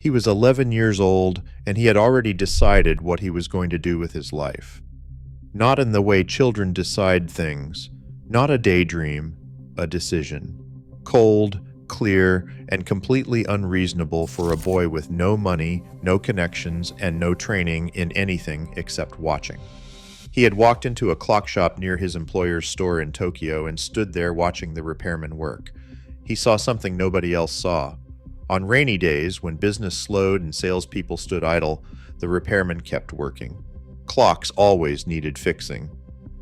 He was 11 years old, and he had already decided what he was going to do with his life. Not in the way children decide things, not a daydream, a decision. Cold, clear, and completely unreasonable for a boy with no money, no connections, and no training in anything except watching. He had walked into a clock shop near his employer's store in Tokyo and stood there watching the repairmen work. He saw something nobody else saw. On rainy days, when business slowed and salespeople stood idle, the repairmen kept working. Clocks always needed fixing.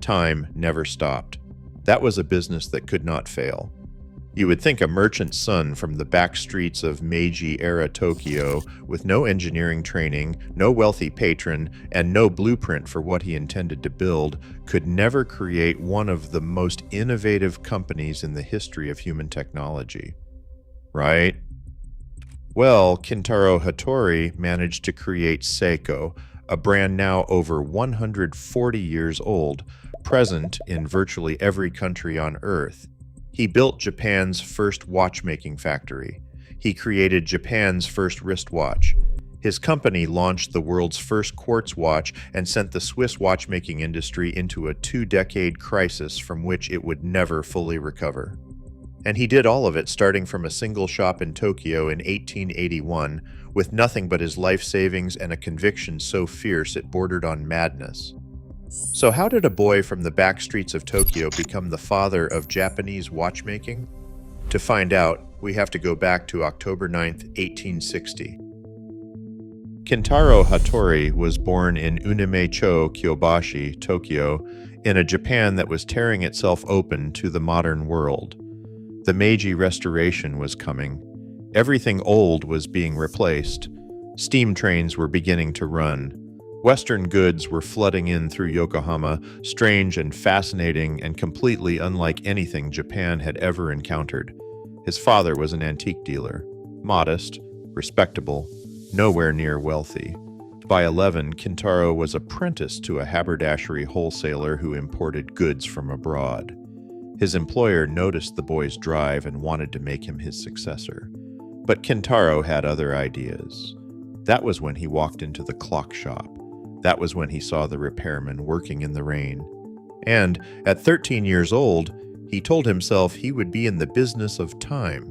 Time never stopped. That was a business that could not fail. You would think a merchant's son from the back streets of Meiji-era Tokyo, with no engineering training, no wealthy patron, and no blueprint for what he intended to build, could never create one of the most innovative companies in the history of human technology. Right? Well, Kintaro Hattori managed to create Seiko, a brand now over 140 years old, present in virtually every country on Earth. He built Japan's first watchmaking factory. He created Japan's first wristwatch. His company launched the world's first quartz watch and sent the Swiss watchmaking industry into a 2-decade crisis from which it would never fully recover. And he did all of it starting from a single shop in Tokyo in 1881, with nothing but his life savings and a conviction so fierce it bordered on madness. So how did a boy from the back streets of Tokyo become the father of Japanese watchmaking? To find out, we have to go back to October 9, 1860. Kintaro Hattori was born in Unime-cho, Kyobashi, Tokyo, in a Japan that was tearing itself open to the modern world. The Meiji Restoration was coming. Everything old was being replaced. Steam trains were beginning to run. Western goods were flooding in through Yokohama, strange and fascinating and completely unlike anything Japan had ever encountered. His father was an antique dealer, modest, respectable, nowhere near wealthy. By 11, Kintaro was apprenticed to a haberdashery wholesaler who imported goods from abroad. His employer noticed the boy's drive and wanted to make him his successor. But Kintaro had other ideas. That was when he walked into the clock shop. That was when he saw the repairmen working in the rain. And at 13 years old, he told himself he would be in the business of time.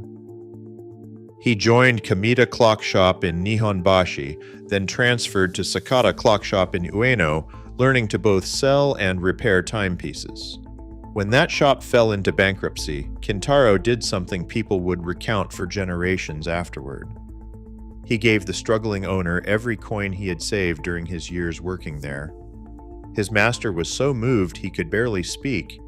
He joined Kamita Clock Shop in Nihonbashi, then transferred to Sakata Clock Shop in Ueno, learning to both sell and repair timepieces. When that shop fell into bankruptcy, Kintaro did something people would recount for generations afterward. He gave the struggling owner every coin he had saved during his years working there. His master was so moved he could barely speak.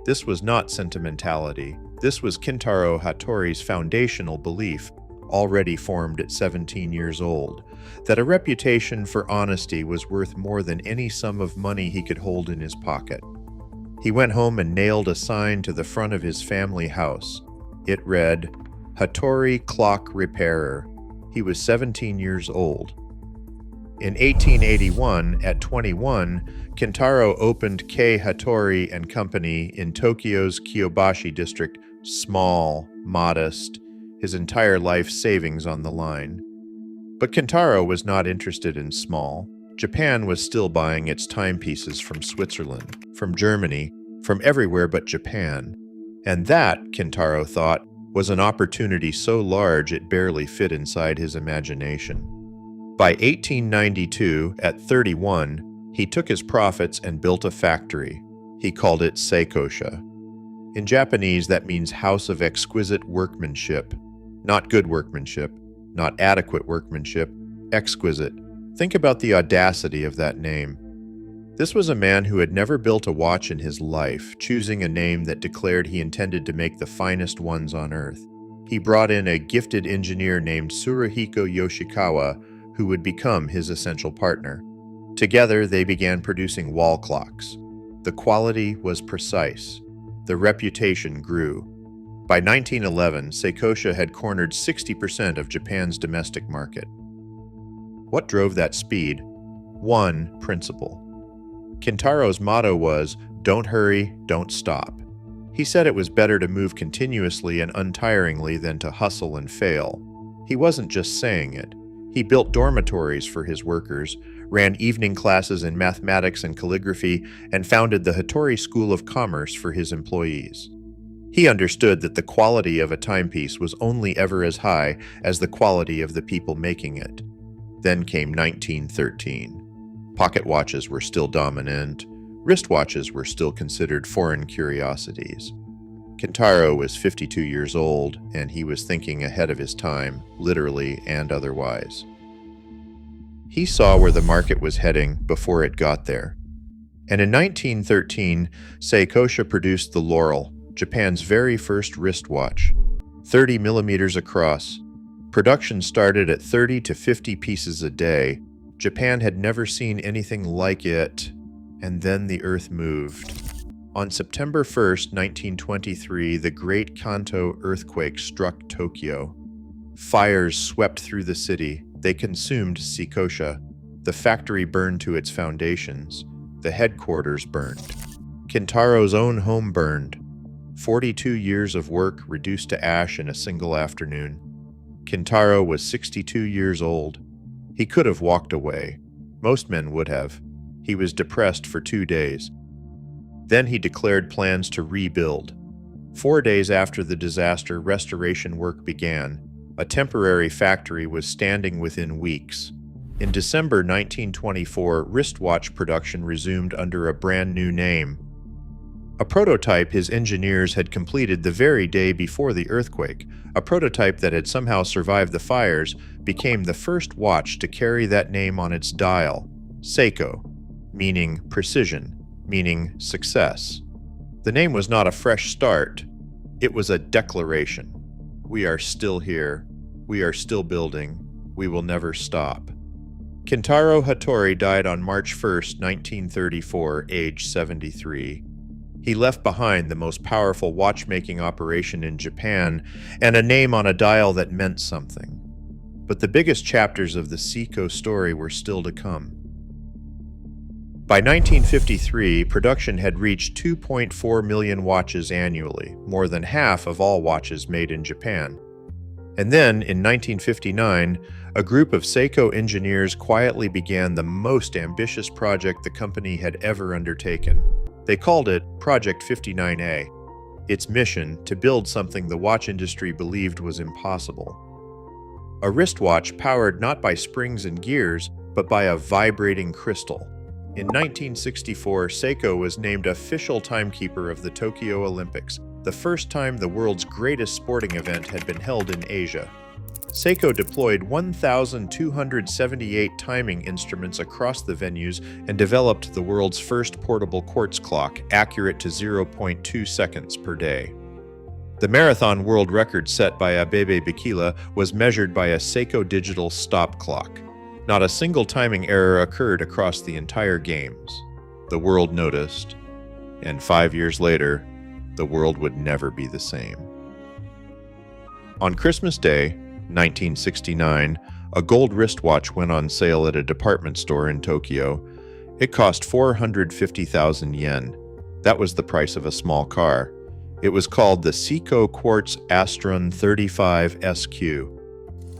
This was not sentimentality. This was Kintaro Hattori's foundational belief, already formed at 17 years old, that a reputation for honesty was worth more than any sum of money he could hold in his pocket. He went home and nailed a sign to the front of his family house. It read, "Hattori Clock Repairer." He was 17 years old. In 1881, at 21, Kintaro opened K. Hattori and Company in Tokyo's Kyobashi district, small, modest, his entire life savings on the line. But Kintaro was not interested in small. Japan was still buying its timepieces from Switzerland, from Germany, from everywhere but Japan. And that, Kintaro thought, was an opportunity so large it barely fit inside his imagination. By 1892, at 31, he took his profits and built a factory. He called it Seikosha. In Japanese, that means house of exquisite workmanship. Not good workmanship, not adequate workmanship, exquisite. Think about the audacity of that name. This was a man who had never built a watch in his life, choosing a name that declared he intended to make the finest ones on earth. He brought in a gifted engineer named Tsuruhiko Yoshikawa, who would become his essential partner. Together, they began producing wall clocks. The quality was precise. The reputation grew. By 1911, Seikosha had cornered 60% of Japan's domestic market. What drove that speed? One principle. Kintaro's motto was, "Don't hurry, don't stop." He said it was better to move continuously and untiringly than to hustle and fail. He wasn't just saying it. He built dormitories for his workers, ran evening classes in mathematics and calligraphy, and founded the Hattori School of Commerce for his employees. He understood that the quality of a timepiece was only ever as high as the quality of the people making it. Then came 1913. Pocket watches were still dominant. Wristwatches were still considered foreign curiosities. Kintaro was 52 years old, and he was thinking ahead of his time, literally and otherwise. He saw where the market was heading before it got there. And in 1913, Seiko produced the Laurel, Japan's very first wristwatch, 30 millimeters across. Production started at 30 to 50 pieces a day. Japan had never seen anything like it, and then the earth moved. On September 1st, 1923, the Great Kanto earthquake struck Tokyo. Fires swept through the city. They consumed Seiko. The factory burned to its foundations. The headquarters burned. Kintaro's own home burned. 42 years of work reduced to ash in a single afternoon. Kintaro was 62 years old. He could have walked away. Most men would have. He was depressed for 2 days. Then he declared plans to rebuild. 4 days after the disaster, restoration work began. A temporary factory was standing within weeks. In December 1924, wristwatch production resumed under a brand new name. A prototype his engineers had completed the very day before the earthquake, a prototype that had somehow survived the fires, became the first watch to carry that name on its dial, Seiko, meaning precision, meaning success. The name was not a fresh start, it was a declaration. We are still here, we are still building, we will never stop. Kintaro Hattori died on March 1st, 1934, age 73. He left behind the most powerful watchmaking operation in Japan and a name on a dial that meant something. But the biggest chapters of the Seiko story were still to come. By 1953, production had reached 2.4 million watches annually, more than half of all watches made in Japan. And then, in 1959, a group of Seiko engineers quietly began the most ambitious project the company had ever undertaken. They called it Project 59A. Its mission, to build something the watch industry believed was impossible. A wristwatch powered not by springs and gears, but by a vibrating crystal. In 1964, Seiko was named official timekeeper of the Tokyo Olympics, the first time the world's greatest sporting event had been held in Asia. Seiko deployed 1,278 timing instruments across the venues and developed the world's first portable quartz clock, accurate to 0.2 seconds per day. The marathon world record set by Abebe Bikila was measured by a Seiko digital stop clock. Not a single timing error occurred across the entire games. The world noticed, and 5 years later, the world would never be the same. On Christmas Day, 1969, a gold wristwatch went on sale at a department store in Tokyo. It cost 450,000 yen. That was the price of a small car. It was called the Seiko Quartz Astron 35 SQ.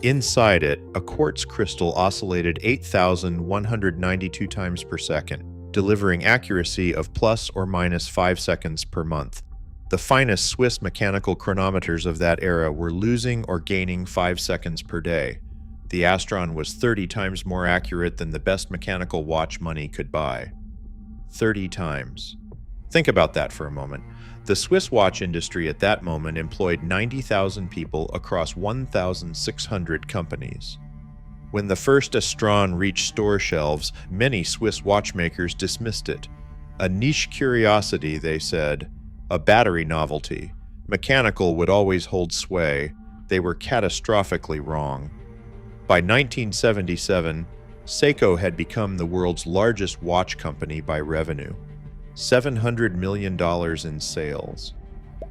Inside it, a quartz crystal oscillated 8,192 times per second, delivering accuracy of plus or minus 5 seconds per month. The finest Swiss mechanical chronometers of that era were losing or gaining 5 seconds per day. The Astron was 30 times more accurate than the best mechanical watch money could buy. 30 times. Think about that for a moment. The Swiss watch industry at that moment employed 90,000 people across 1,600 companies. When the first Astron reached store shelves, many Swiss watchmakers dismissed it. A niche curiosity, they said. A battery novelty. Mechanical would always hold sway. They were catastrophically wrong. By 1977, Seiko had become the world's largest watch company by revenue. $700 million in sales.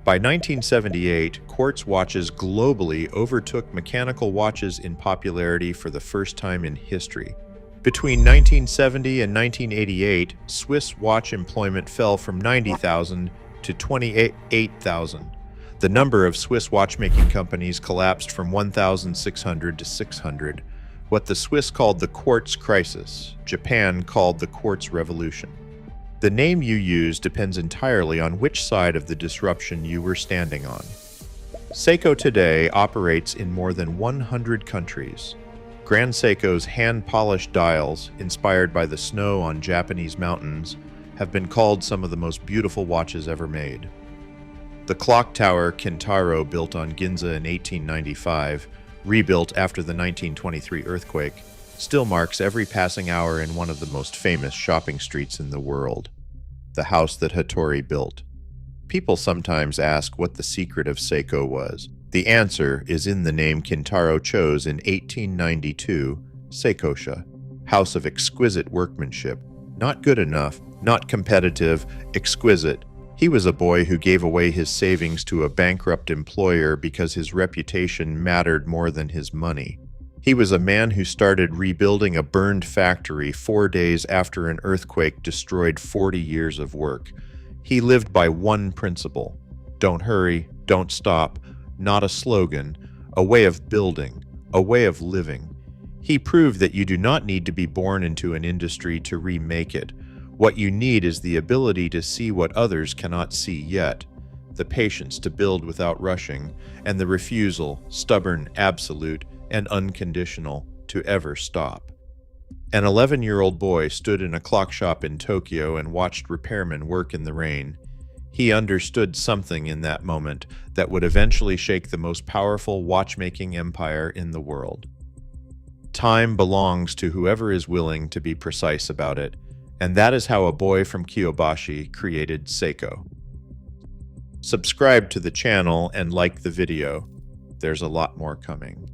By 1978, quartz watches globally overtook mechanical watches in popularity for the first time in history. Between 1970 and 1988, Swiss watch employment fell from 90,000 to 28,000. The number of Swiss watchmaking companies collapsed from 1,600 to 600. What the Swiss called the quartz crisis, Japan called the quartz revolution. The name you use depends entirely on which side of the disruption you were standing on. Seiko today operates in more than 100 countries. Grand Seiko's hand-polished dials, inspired by the snow on Japanese mountains, have been called some of the most beautiful watches ever made. The clock tower Kintaro, built on Ginza in 1895, rebuilt after the 1923 earthquake, still marks every passing hour in one of the most famous shopping streets in the world, the house that Hattori built. People sometimes ask what the secret of Seiko was. The answer is in the name Kintaro chose in 1892, Seikosha, house of exquisite workmanship. Not good enough, not competitive, exquisite. He was a boy who gave away his savings to a bankrupt employer because his reputation mattered more than his money. He was a man who started rebuilding a burned factory 4 days after an earthquake destroyed 40 years of work. He lived by one principle: don't hurry, don't stop, not a slogan, a way of building, a way of living. He proved that you do not need to be born into an industry to remake it. What you need is the ability to see what others cannot see yet, the patience to build without rushing, and the refusal, stubborn, absolute, and unconditional, to ever stop. An 11-year-old boy stood in a clock shop in Tokyo and watched repairmen work in the rain. He understood something in that moment that would eventually shake the most powerful watchmaking empire in the world. Time belongs to whoever is willing to be precise about it, and that is how a boy from Kyobashi created Seiko. Subscribe to the channel and like the video. There's a lot more coming.